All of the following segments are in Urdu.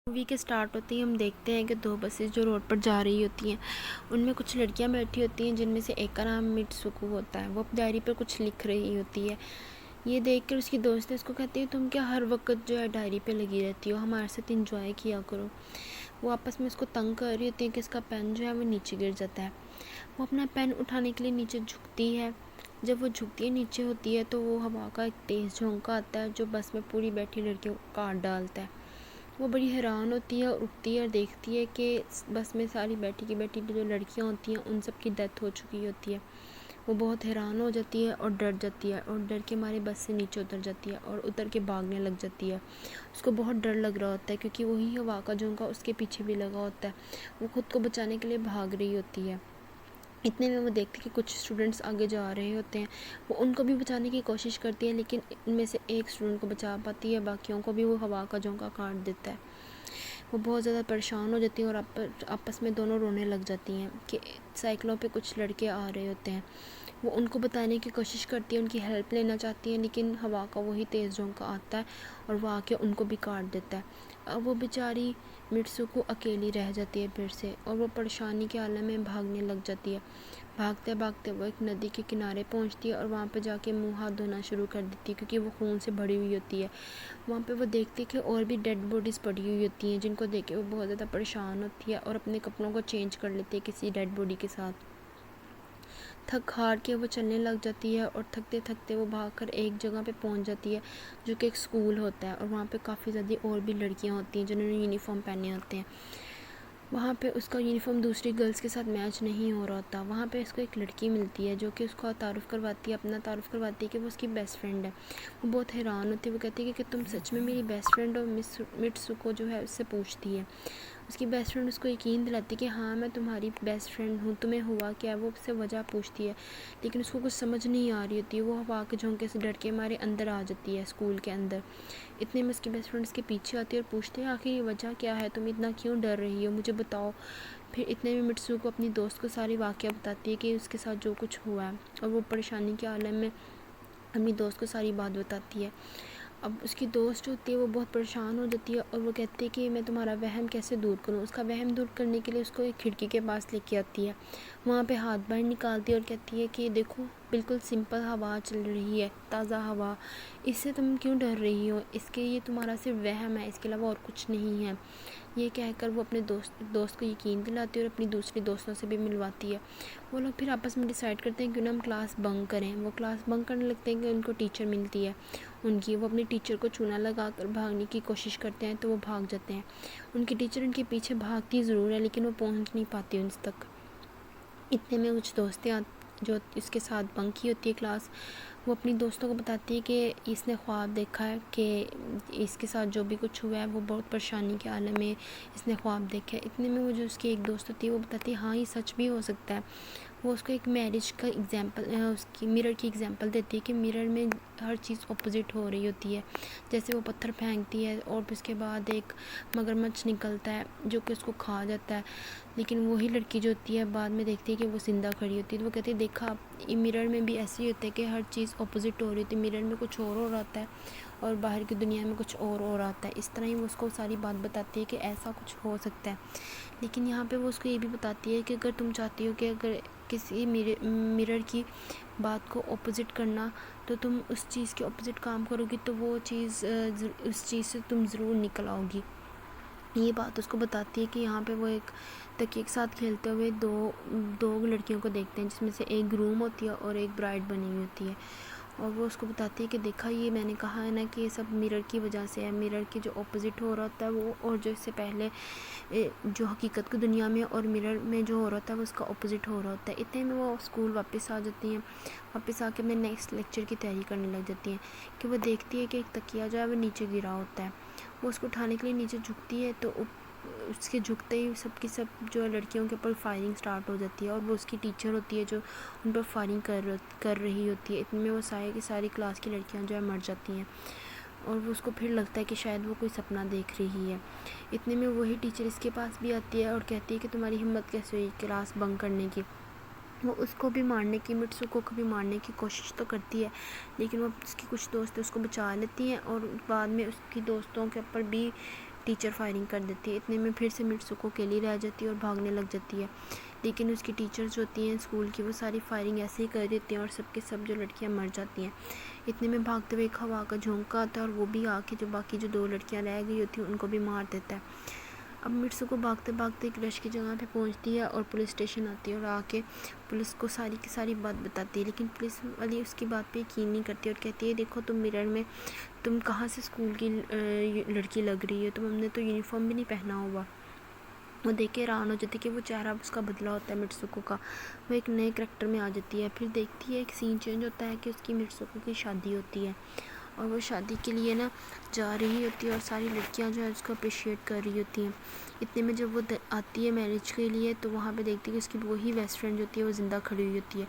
مووی کے سٹارٹ ہوتے ہی ہم دیکھتے ہیں کہ دو بسیں جو روڈ پر جا رہی ہوتی ہیں ان میں کچھ لڑکیاں بیٹھی ہوتی ہیں جن میں سے ایک کا نام مٹسوکو ہوتا ہے. وہ ڈائری پر کچھ لکھ رہی ہوتی ہے. یہ دیکھ کر اس کی دوست اس کو کہتی ہے تم کیا ہر وقت جو ہے ڈائری پہ لگی رہتی ہو, ہمارے ساتھ انجوائے کیا کرو. وہ آپس میں اس کو تنگ کر رہی ہوتی ہے کہ اس کا پین جو ہے وہ نیچے گر جاتا ہے. وہ اپنا پین اٹھانے کے لیے نیچے جھکتی ہے. جب وہ جھکتی ہے نیچے ہوتی ہے تو وہ ہوا کا ایک تیز جھونکا آتا ہے جو بس میں پوری بیٹھی لڑکیوں کو کاٹ ڈالتا ہے. وہ بڑی حیران ہوتی ہے اور اٹھتی ہے اور دیکھتی ہے کہ بس میں ساری بیٹھی کی بیٹھی جو لڑکیاں ہوتی ہیں ان سب کی ڈیتھ ہو چکی ہوتی ہے. وہ بہت حیران ہو جاتی ہے اور ڈر جاتی ہے اور ڈر کے مارے بس سے نیچے اتر جاتی ہے اور اتر کے بھاگنے لگ جاتی ہے. اس کو بہت ڈر لگ رہا ہوتا ہے کیونکہ وہی ہوا کا جھونکا اس کے پیچھے بھی لگا ہوتا ہے. وہ خود کو بچانے کے لیے بھاگ رہی ہوتی ہے. اتنے میں وہ دیکھتی کہ کچھ اسٹوڈنٹس آگے جا رہے ہوتے ہیں. وہ ان کو بھی بچانے کی کوشش کرتی ہے لیکن ان میں سے ایک اسٹوڈنٹ کو بچا پاتی ہے, باقیوں کو بھی وہ ہوا کا جھونکا کاٹ دیتا ہے. وہ بہت زیادہ پریشان ہو جاتی ہیں اور آپس میں دونوں رونے لگ جاتی ہیں کہ سائیکلوں پہ کچھ لڑکے آ رہے ہوتے ہیں. وہ ان کو بتانے کی کوشش کرتی ہے, ان کی ہیلپ لینا چاہتی ہیں لیکن ہوا کا وہی تیز جھونکا آتا ہے اور وہ آ کے ان کو بھی کاٹ دیتا ہے. اب وہ بیچاری مٹسوکو اکیلی رہ جاتی ہے پھر سے, اور وہ پریشانی کے عالم میں بھاگنے لگ جاتی ہے. بھاگتے بھاگتے وہ ایک ندی کے کنارے پہنچتی ہے اور وہاں پہ جا کے منہ ہاتھ دھونا شروع کر دیتی ہے کیونکہ وہ خون سے بھری ہوئی ہوتی ہے. وہاں پہ وہ دیکھتی ہے کہ اور بھی ڈیڈ باڈیز پڑی ہوئی ہوتی ہیں جن کو دیکھ کے وہ بہت زیادہ پریشان ہوتی ہے اور اپنے کپڑوں کو چینج کر لیتی ہے کسی ڈیڈ باڈی کے ساتھ. تھک ہار کے وہ چلنے لگ جاتی ہے اور تھکتے تھکتے وہ بھاگ کر ایک جگہ پہ پہنچ جاتی ہے جو کہ ایک اسکول ہوتا ہے, اور وہاں پہ کافی زیادہ اور بھی لڑکیاں ہوتی ہیں جنہوں نے یونیفارم پہنے ہوتے ہیں. وہاں پہ اس کا یونیفارم دوسری گرلز کے ساتھ میچ نہیں ہو رہا ہوتا. وہاں پہ اس کو ایک لڑکی ملتی ہے جو کہ اس کو تعارف کرواتی ہے, اپنا تعارف کرواتی ہے کہ وہ اس کی بیسٹ فرینڈ ہے. وہ بہت حیران ہوتی ہے, وہ کہتی ہے کہ تم سچ میں میری بیسٹ فرینڈ ہو. مٹسوکو جو ہے اس سے پوچھتی ہے. اس کی بیسٹ فرینڈ اس کو یقین دلاتی ہے کہ ہاں میں تمہاری بیسٹ فرینڈ ہوں, تمہیں ہوا کیا ہے. وہ اس سے وجہ پوچھتی ہے لیکن اس کو کچھ سمجھ نہیں آ رہی ہوتی ہے. وہ ہوا کے جھونکے سے ڈر کے مارے اندر آ جاتی ہے اسکول کے اندر. اتنے میں اس کی بیسٹ فرینڈ اس کے پیچھے آتی ہے اور پوچھتے ہیں آخر یہ وجہ کیا ہے, تم اتنا کیوں ڈر رہی ہو, مجھے بتاؤ. پھر اتنے میں مٹسوکو اپنی دوست کو ساری واقعہ بتاتی ہے کہ اس کے ساتھ جو کچھ ہوا ہے, اور وہ پریشانی کے عالم میں اپنی دوست کو ساری بات بتاتی ہے. اب اس کی دوست جو ہوتی ہے وہ بہت پریشان ہو جاتی ہے اور وہ کہتی ہے کہ میں تمہارا وہم کیسے دور کروں. اس کا وہم دور کرنے کے لیے اس کو ایک کھڑکی کے پاس لے کے آتی ہے. وہاں پہ ہاتھ باہر نکالتی ہے اور کہتی ہے کہ دیکھو بالکل سمپل ہوا چل رہی ہے, تازہ ہوا, اس سے تم کیوں ڈر رہی ہو, اس کے یہ تمہارا صرف وہم ہے, اس کے علاوہ اور کچھ نہیں ہے. یہ کہہ کر وہ اپنے دوست کو یقین دلاتی ہے اور اپنی دوسری دوستوں سے بھی ملواتی ہے. وہ لوگ پھر آپس میں ڈیسائیڈ کرتے ہیں کہ انہیں ہم کلاس بنک کریں. وہ کلاس بنک کرنے لگتے ہیں کہ ان کو ٹیچر ملتی ہے ان کی. وہ اپنی ٹیچر کو چونا لگا کر بھاگنے کی کوشش کرتے ہیں تو وہ بھاگ جاتے ہیں. ان کی ٹیچر ان کے پیچھے بھاگتی ضرور ہے لیکن وہ پہنچ نہیں پاتی ان تک. اتنے میں کچھ دوستیں جو اس کے ساتھ بنک کی ہوتی ہے کلاس, وہ اپنی دوستوں کو بتاتی ہے کہ اس نے خواب دیکھا ہے کہ اس کے ساتھ جو بھی کچھ ہوا ہے وہ بہت پریشانی کے عالم میں اس نے خواب دیکھا ہے. اتنے میں وہ جو اس کی ایک دوست ہوتی ہے وہ بتاتی ہے ہاں یہ سچ بھی ہو سکتا ہے. وہ اس کو ایک میرج کا ایگزامپل, اس کی مرر کی ایگزامپل دیتی ہے کہ مرر میں ہر چیز اپوزٹ ہو رہی ہوتی ہے. جیسے وہ پتھر پھینکتی ہے اور پھر اس کے بعد ایک مگرمچھ نکلتا ہے جو کہ اس کو کھا جاتا ہے, لیکن وہی لڑکی جو ہوتی ہے بعد میں دیکھتی ہے کہ وہ زندہ کھڑی ہوتی ہے. تو وہ کہتی ہے دیکھا یہ مرر میں بھی ایسے ہی ہوتا ہے کہ ہر چیز اپوزٹ ہو رہی ہوتی ہے, مرر میں کچھ اور ہو رہا ہوتا ہے اور باہر کی دنیا میں کچھ اور ہو رہا ہوتا ہے. اس طرح ہی وہ اس کو ساری بات بتاتی ہے کہ ایسا کچھ ہو سکتا ہے. لیکن یہاں پہ وہ اس کو یہ بھی بتاتی ہے کہ اگر تم چاہتی ہو کہ اگر کسی مرر کی بات کو اپوزٹ کرنا تو تم اس چیز کے اپوزٹ کام کرو گی تو وہ چیز اس چیز سے تم ضرور نکل آؤ گی. یہ بات اس کو بتاتی ہے کہ یہاں پہ وہ ایک تکیے کے ساتھ کھیلتے ہوئے دو لڑکیوں کو دیکھتے ہیں جس میں سے ایک گروم ہوتی ہے اور ایک برائڈ بنی ہوئی ہوتی ہے. اور وہ اس کو بتاتی ہے کہ دیکھا یہ میں نے کہا ہے نا کہ یہ سب مرر کی وجہ سے ہے. مرر کی جو اپوزٹ ہو رہا ہوتا ہے وہ, اور جو اس سے پہلے جو حقیقت کی دنیا میں اور مرر میں جو ہو رہا ہوتا ہے وہ اس کا اپوزٹ ہو رہا ہوتا ہے. اتنے میں وہ اسکول واپس آ جاتی ہیں. واپس آ کے اپنے نیکسٹ لیکچر کی تیاری کرنے لگ جاتی ہیں کہ وہ دیکھتی ہے کہ ایک تکیہ جو ہے وہ نیچے گرا ہوتا ہے. وہ اس کو اٹھانے کے لیے نیچے جھکتی ہے تو اس کے جھکتے ہی سب کی سب جو لڑکیوں کے اوپر فائرنگ سٹارٹ ہو جاتی ہے, اور وہ اس کی ٹیچر ہوتی ہے جو ان پر فائرنگ کر رہی ہوتی ہے. اتنے میں وہ ساری کلاس کی لڑکیاں جو ہے مر جاتی ہیں, اور وہ اس کو پھر لگتا ہے کہ شاید وہ کوئی سپنا دیکھ رہی ہے. اتنے میں وہی ٹیچر اس کے پاس بھی آتی ہے اور کہتی ہے کہ تمہاری ہمت کیسے ہوئی کلاس بنک کرنے کی. وہ اس کو بھی مارنے کی, مٹسوکو کو بھی مارنے کی کوشش تو کرتی ہے لیکن وہ اس کی کچھ دوست اس کو بچا لیتی ہیں, اور بعد میں اس کی دوستوں کے اوپر بھی ٹیچر فائرنگ کر دیتی ہے۔ اتنے میں پھر سے مٹسوکو اکیلی رہ جاتی ہے اور بھاگنے لگ جاتی ہے، لیکن اس کی ٹیچرز جو ہوتی ہیں اسکول کی وہ ساری فائرنگ ایسے ہی کر دیتی ہیں اور سب کے سب جو لڑکیاں مر جاتی ہیں۔ اتنے میں بھاگتے ہوئے ایک ہوا کا جھونکا آتا ہے اور وہ بھی آ کے جو باقی جو 2 لڑکیاں رہ گئی ہوتی ہیں ان کو بھی مار دیتا ہے۔ اب مٹسوکو بھاگتے بھاگتے ایک رش کی جگہ پہ پہنچتی ہے اور پولیس اسٹیشن آتی ہے اور آ کے پولیس کو ساری کی ساری بات بتاتی ہے، لیکن پولیس والی اس کی بات پہ یقین نہیں کرتی اور کہتی ہے دیکھو تم مرر میں تم کہاں سے اسکول کی لڑکی لگ رہی ہے، تم ہم نے تو یونیفارم بھی نہیں پہنا ہوا۔ وہ دیکھ کے حیران ہو جاتی ہے کہ وہ چہرہ اس کا بدلا ہوتا ہے مٹسوکو کا، وہ ایک نئے کریکٹر میں آ جاتی ہے۔ پھر دیکھتی ہے ایک سین چینج ہوتا ہے کہ اس کی مٹسوکو کی شادی ہوتی ہے اور وہ شادی کے لیے نا جا رہی ہوتی ہے اور ساری لڑکیاں جو ہے اس کو اپریشیٹ کر رہی ہوتی ہیں۔ اتنے میں جب وہ آتی ہے میرج کے لیے تو وہاں پہ دیکھتی ہے کہ اس کی وہی بیسٹ فرینڈ جو ہوتی ہے وہ زندہ کھڑی ہوئی ہوتی ہے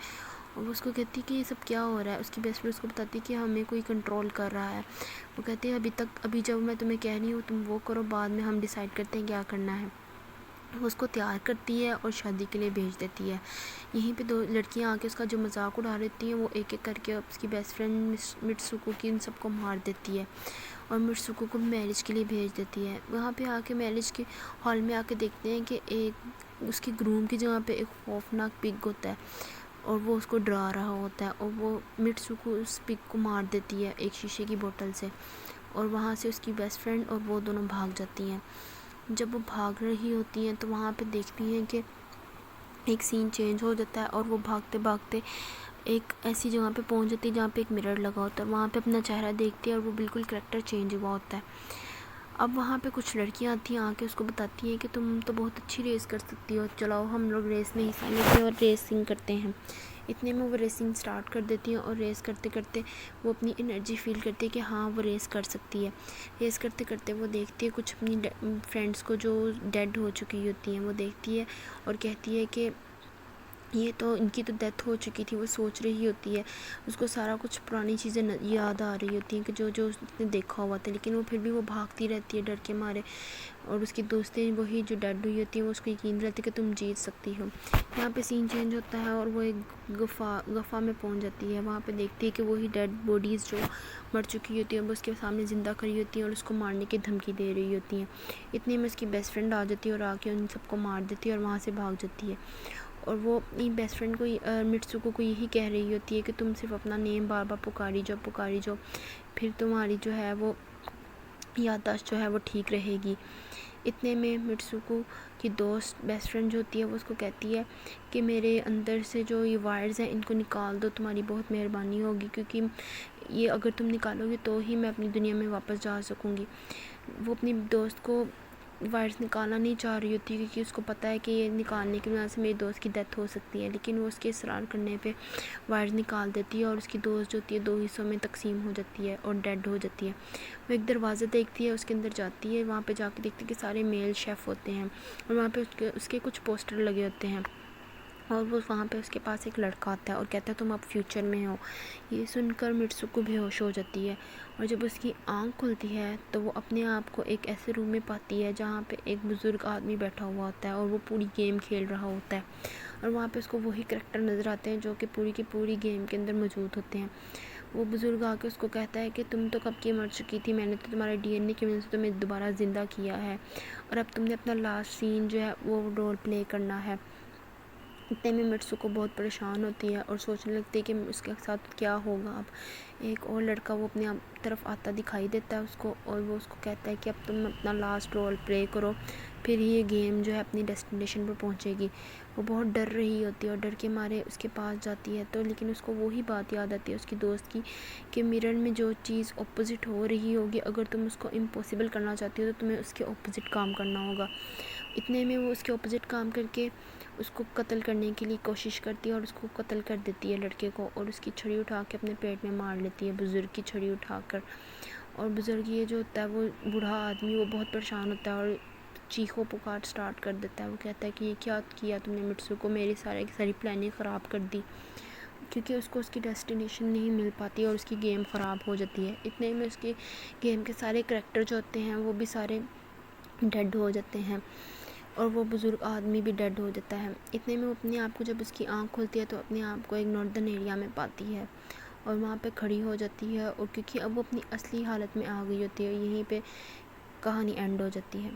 اور وہ اس کو کہتی ہے کہ یہ سب کیا ہو رہا ہے۔ اس کی بیسٹ فرینڈ اس کو بتاتی ہے کہ ہمیں کوئی کنٹرول کر رہا ہے۔ وہ کہتے ہیں ابھی جب میں تمہیں کہہ رہی ہوں تم وہ کرو، بعد میں ہم ڈیسائیڈ کرتے ہیں کیا کرنا ہے۔ وہ اس کو تیار کرتی ہے اور شادی کے لیے بھیج دیتی ہے۔ یہیں پہ 2 لڑکیاں آ کے اس کا جو مذاق اڑا دیتی ہیں، وہ ایک ایک کر کے اس کی بیسٹ فرینڈ مٹسوکو کی ان سب کو مار دیتی ہے اور مٹسوکو کو میرج کے لیے بھیج دیتی ہے۔ وہاں پہ آ کے میرج کے ہال میں آ کے دیکھتے ہیں کہ ایک اس کی گروم کی جگہ پہ ایک خوفناک پگ ہوتا ہے اور وہ اس کو ڈرا رہا ہوتا ہے اور وہ مٹسوکو اس پگ کو مار دیتی ہے ایک شیشے کی بوتل سے، اور وہاں سے اس کی بیسٹ فرینڈ اور وہ دونوں بھاگ جاتی ہیں۔ جب وہ بھاگ رہی ہوتی ہیں تو وہاں پہ دیکھتی ہیں کہ ایک سین چینج ہو جاتا ہے اور وہ بھاگتے بھاگتے ایک ایسی جگہ پہ پہنچ جاتی ہے جہاں پہ ایک مرر لگا ہوتا ہے، وہاں پہ اپنا چہرہ دیکھتی ہے اور وہ بالکل کریکٹر چینج ہوا ہوتا ہے۔ اب وہاں پہ کچھ لڑکیاں آتی ہیں، آ کے اس کو بتاتی ہیں کہ تم تو بہت اچھی ریس کر سکتی ہو، چلاؤ ہم لوگ ریس میں حصہ لیتے ہیں اور ریسنگ کرتے ہیں۔ اتنے میں وہ ریسنگ سٹارٹ کر دیتی ہیں اور ریس کرتے کرتے وہ اپنی انرجی فیل کرتی ہے کہ ہاں وہ ریس کر سکتی ہے۔ ریس کرتے کرتے وہ دیکھتی ہے کچھ اپنی فرینڈس کو جو ڈیڈ ہو چکی ہوتی ہیں، وہ دیکھتی ہے اور کہتی ہے کہ یہ تو ان کی تو ڈیتھ ہو چکی تھی۔ وہ سوچ رہی ہوتی ہے، اس کو سارا کچھ پرانی چیزیں یاد آ رہی ہوتی ہیں کہ جو اس نے دیکھا ہوا تھا، لیکن وہ پھر بھی وہ بھاگتی رہتی ہے ڈر کے مارے، اور اس کی دوستیں وہی جو ڈیڈ ہوئی ہوتی ہیں وہ اس کو یقین رہتی ہے کہ تم جیت سکتی ہو۔ یہاں پہ سین چینج ہوتا ہے اور وہ ایک گفا میں پہنچ جاتی ہے۔ وہاں پہ دیکھتی ہے کہ وہی ڈیڈ باڈیز جو مر چکی ہوتی ہیں وہ اس کے سامنے زندہ کھڑی ہوتی ہیں اور اس کو مارنے کی دھمکی دے رہی ہوتی ہیں۔ اتنے میں اس کی بیسٹ فرینڈ آ جاتی ہے اور آ کے ان سب کو مار دیتی ہے اور وہاں سے بھاگ جاتی ہے، اور وہ اپنی بیسٹ فرینڈ کو مٹسوکو کو یہی کہہ رہی ہوتی ہے کہ تم صرف اپنا نیم بار بار پکاری جاؤ، پھر تمہاری جو ہے وہ یادداشت جو ہے وہ ٹھیک رہے گی۔ اتنے میں مٹسوکو کی دوست بیسٹ فرینڈ جو ہوتی ہے وہ اس کو کہتی ہے کہ میرے اندر سے جو یہ وائرز ہیں ان کو نکال دو، تمہاری بہت مہربانی ہوگی، کیونکہ یہ اگر تم نکالو گے تو ہی میں اپنی دنیا میں واپس جا سکوں گی۔ وہ اپنی دوست کو وائرس نکالنا نہیں چاہ رہی ہوتی کیونکہ اس کو پتہ ہے کہ یہ نکالنے کی وجہ سے میری دوست کی ڈیتھ ہو سکتی ہے، لیکن وہ اس کے اصرار کرنے پہ وائرس نکال دیتی ہے اور اس کی دوست جو ہوتی ہے 2 حصوں میں تقسیم ہو جاتی ہے اور ڈیڈ ہو جاتی ہے۔ وہ ایک دروازہ دیکھتی ہے، اس کے اندر جاتی ہے، وہاں پہ جا کے دیکھتی ہے کہ سارے میل شیف ہوتے ہیں اور وہاں پہ اس کے کچھ پوسٹر لگے ہوتے ہیں، اور وہ وہاں پہ اس کے پاس ایک لڑکا آتا ہے اور کہتا ہے تم اب فیوچر میں ہو۔ یہ سن کر مٹسوکو بے ہوش ہو جاتی ہے، اور جب اس کی آنکھ کھلتی ہے تو وہ اپنے آپ کو ایک ایسے روم میں پاتی ہے جہاں پہ ایک بزرگ آدمی بیٹھا ہوا ہوتا ہے اور وہ پوری گیم کھیل رہا ہوتا ہے، اور وہاں پہ اس کو وہی کریکٹر نظر آتے ہیں جو کہ پوری کی پوری گیم کے اندر موجود ہوتے ہیں۔ وہ بزرگ آ کے اس کو کہتا ہے کہ تم تو کب کی مر چکی تھی، میں نے تو تمہارے ڈی این اے کی وجہ سے تمہیں دوبارہ زندہ کیا ہے، اور اب تم نے اپنا لاسٹ سین جو ہے وہ رول پلے کرنا ہے۔ اتنے میں مٹسوکو بہت پریشان ہوتی ہے اور سوچنے لگتی ہے کہ اس کے ساتھ کیا ہوگا اب۔ ایک اور لڑکا وہ اپنے طرف آتا دکھائی دیتا ہے اس کو، اور وہ اس کو کہتا ہے کہ اب تم اپنا لاسٹ رول پلے کرو، پھر یہ گیم جو ہے اپنی ڈیسٹینیشن پر پہنچے گی۔ وہ بہت ڈر رہی ہوتی ہے اور ڈر کے مارے اس کے پاس جاتی ہے تو لیکن اس کو وہی بات یاد آتی ہے اس کی دوست کی کہ مرر میں جو چیز اپوزٹ ہو رہی ہوگی، اگر تم اس کو امپاسبل کرنا چاہتی ہو تو تمہیں اس کے اپوزٹ کام کرنا ہوگا۔ اتنے میں وہ اس کے اپوزٹ کام کر کے اس کو قتل کرنے کے لیے کوشش کرتی ہے اور اس کو قتل کر دیتی ہے لڑکے کو، اور اس کی چھڑی اٹھا کے اپنے پیٹ میں مار لیتی ہے، بزرگ کی چھڑی اٹھا کر۔ اور بزرگ یہ جو ہوتا ہے وہ بوڑھا آدمی، وہ بہت پریشان ہوتا ہے اور چیخو پکار سٹارٹ کر دیتا ہے۔ وہ کہتا ہے کہ یہ کیا کیا تم نے مٹسوکو، میری ساری پلاننگ خراب کر دی، کیونکہ اس کو اس کی ڈیسٹینیشن نہیں مل پاتی اور اس کی گیم خراب ہو جاتی ہے۔ اتنے میں اس کی گیم کے سارے کریکٹر جو ہوتے ہیں وہ بھی سارے ڈیڈ ہو جاتے ہیں اور وہ بزرگ آدمی بھی ڈیڈ ہو جاتا ہے۔ اتنے میں وہ اپنے آپ کو جب اس کی آنکھ کھلتی ہے تو اپنے آپ کو ایک ناردرن ایریا میں پاتی ہے اور وہاں پہ کھڑی ہو جاتی ہے، اور کیونکہ اب وہ اپنی اصلی حالت میں آ گئی ہوتی ہے، یہیں پہ کہانی اینڈ ہو جاتی ہے۔